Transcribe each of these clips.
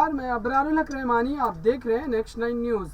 नमस्कार, मैं अबरारुल हक रहमानी। आप देख रहे हैं नेक्स्ट 9 न्यूज़।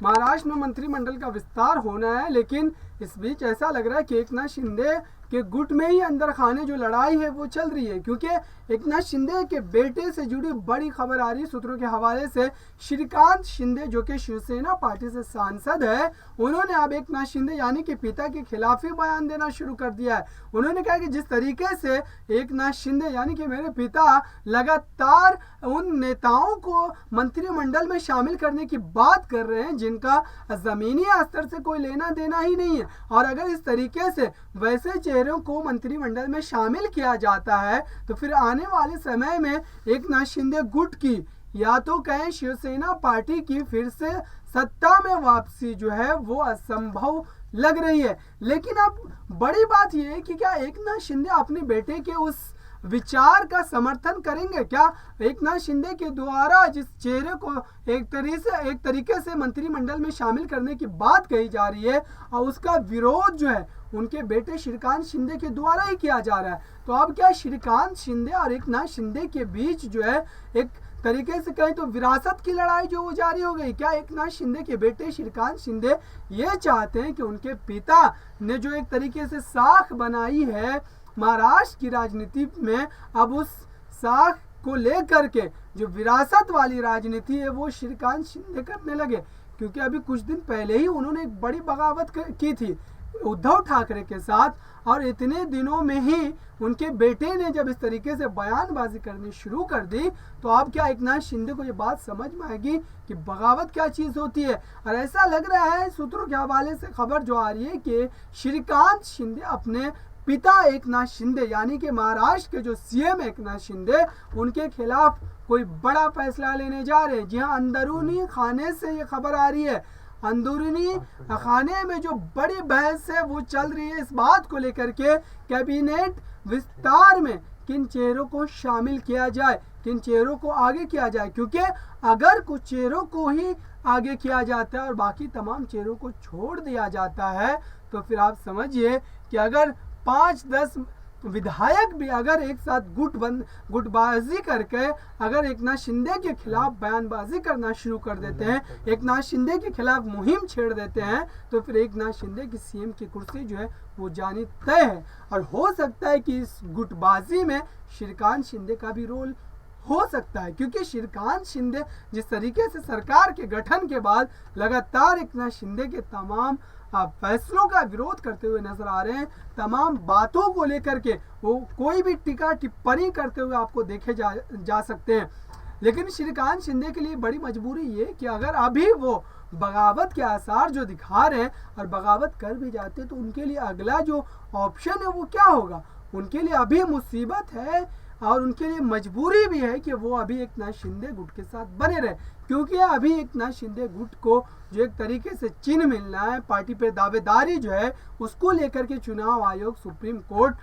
महाराष्ट्र में मंत्रिमंडल का विस्तार होना है, लेकिन इस बीच ऐसा लग रहा है कि एकनाथ शिंदे के गुट में ही अंदर खाने जो लड़ाई है वो चल रही है, क्योंकि एकनाथ शिंदे के बेटे से जुड़ी बड़ी खबर आ रही है सूत्रों के हवाले से। श्रीकांत शिंदे जो कि शिवसेना पार्टी से सांसद है, उन्होंने अब एकनाथ शिंदे यानी कि पिता के खिलाफ ही बयान देना शुरू कर दिया है। उन्होंने कहा कि जिस तरीके से एकनाथ शिंदे यानी कि मेरे पिता लगातार उन नेताओं को मंत्रिमंडल में शामिल करने की बात कर रहे हैं जिनका जमीनी स्तर से कोई लेना देना ही नहीं है, और अगर इस तरीके से वैसे चेहरों को मंत्रिमंडल में शामिल किया जाता है तो फिर आने वाले समय में एकनाथ शिंदे गुट की या तो कहें शिवसेना पार्टी की फिर से सत्ता में वापसी जो है वो असंभव लग रही है। लेकिन अब बड़ी बात यह है कि क्या एकनाथ शिंदे अपने बेटे के उस विचार का समर्थन करेंगे? क्या एकनाथ शिंदे के द्वारा जिस चेहरे को एक तरीके से मंत्रिमंडल में शामिल करने की बात कही जा रही है और उसका विरोध जो है उनके बेटे श्रीकांत शिंदे के द्वारा ही किया जा रहा है, तो अब क्या श्रीकांत शिंदे और एकनाथ शिंदे के बीच जो है एक तरीके से कहें तो विरासत की लड़ाई जो वो जारी हो गई? क्या एकनाथ शिंदे के बेटे श्रीकांत शिंदे ये चाहते हैं कि उनके पिता ने जो एक तरीके से साख बनाई है महाराष्ट्र की राजनीति में, अब उस साख को लेकर के जो विरासत वाली राजनीति है वो श्रीकांत शिंदे करने लगे? क्योंकि अभी कुछ दिन पहले ही उन्होंने एक बड़ी बगावत की थी उद्धव ठाकरे के साथ, और इतने दिनों में ही उनके बेटे ने जब इस तरीके से बयानबाजी करनी शुरू कर दी तो अब क्या एकनाथ शिंदे को ये बात समझ में आएगी कि बगावत क्या चीज़ होती है? और ऐसा लग रहा है सूत्रों के हवाले से खबर जो आ रही है कि श्रीकांत शिंदे अपने पिता एकनाथ शिंदे यानी कि महाराष्ट्र के जो सीएम एकनाथ शिंदे उनके खिलाफ कोई बड़ा फैसला लेने जा रहे हैं। जी हाँ, अंदरूनी खाने से ये खबर आ रही है। अंदरूनी खाने में जो बड़ी बहस है वो चल रही है इस बात को लेकर के कैबिनेट विस्तार में किन चेहरों को शामिल किया जाए, किन चेहरों को आगे किया जाए, क्योंकि अगर कुछ चेहरों को ही आगे किया जाता है और बाकी तमाम चेहरों को छोड़ दिया जाता है तो फिर आप समझिए कि अगर 5-10 विधायक भी अगर एक साथ गुटबाजी करके अगर एकनाथ शिंदे के खिलाफ बयानबाजी करना शुरू कर देते हैं, एकनाथ शिंदे के खिलाफ मुहिम छेड़ देते हैं, तो फिर एकनाथ शिंदे की सीएम की कुर्सी जो है वो जानी तय है। और हो सकता है कि इस गुटबाजी में श्रीकांत शिंदे का भी रोल हो सकता है, क्योंकि श्रीकांत शिंदे जिस तरीके से सरकार के गठन के बाद लगातार एकनाथ शिंदे के तमाम फैसलों का विरोध करते हुए नजर आ रहे हैं, तमाम बातों को लेकर के वो कोई भी टीका टिप्पणी करते हुए आपको देखे जा सकते हैं। लेकिन श्रीकांत शिंदे के लिए बड़ी मजबूरी ये कि अगर अभी वो बगावत के आसार जो दिखा रहे हैं और बगावत कर भी जाते तो उनके लिए अगला जो ऑप्शन है वो क्या होगा? उनके लिए अभी मुसीबत है और उनके लिए मजबूरी भी है कि वो अभी एकनाथ शिंदे गुट के साथ बने रहे, क्योंकि अभी एकनाथ शिंदे गुट को जो एक तरीके से चिन्ह मिलना है, पार्टी पे दावेदारी जो है उसको लेकर के चुनाव आयोग, सुप्रीम कोर्ट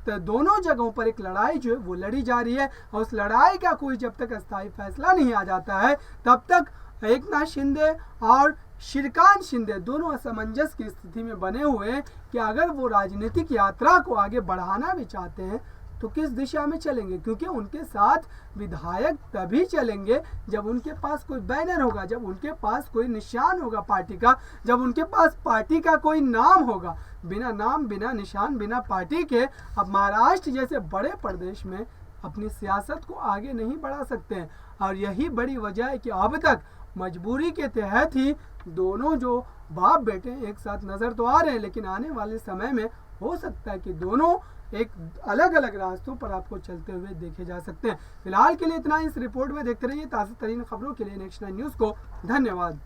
दोनों जगहों पर एक लड़ाई जो है वो लड़ी जा रही है। और उस लड़ाई का कोई जब तक अस्थायी फैसला नहीं आ जाता है तब तक एकनाथ शिंदे और श्रीकांत शिंदे दोनों असमंजस की स्थिति में बने हुए हैं कि अगर वो राजनीतिक यात्रा को आगे बढ़ाना भी चाहते हैं तो किस दिशा में चलेंगे, क्योंकि उनके साथ विधायक तभी चलेंगे जब उनके पास कोई बैनर होगा, जब उनके पास कोई निशान होगा पार्टी का, जब उनके पास पार्टी का कोई नाम होगा। बिना नाम, बिना निशान, बिना पार्टी के अब महाराष्ट्र जैसे बड़े प्रदेश में अपनी सियासत को आगे नहीं बढ़ा सकते हैं। और यही बड़ी वजह है कि अब तक मजबूरी के तहत ही दोनों जो बाप बेटे एक साथ नजर तो आ रहे हैं, लेकिन आने वाले समय में हो सकता है कि दोनों एक अलग अलग रास्तों पर आपको चलते हुए देखे जा सकते हैं। फिलहाल के लिए इतना इस रिपोर्ट में। देखते रहिए ताज़ा तरीन खबरों के लिए नेक्स्ट 9 न्यूज़ को। धन्यवाद।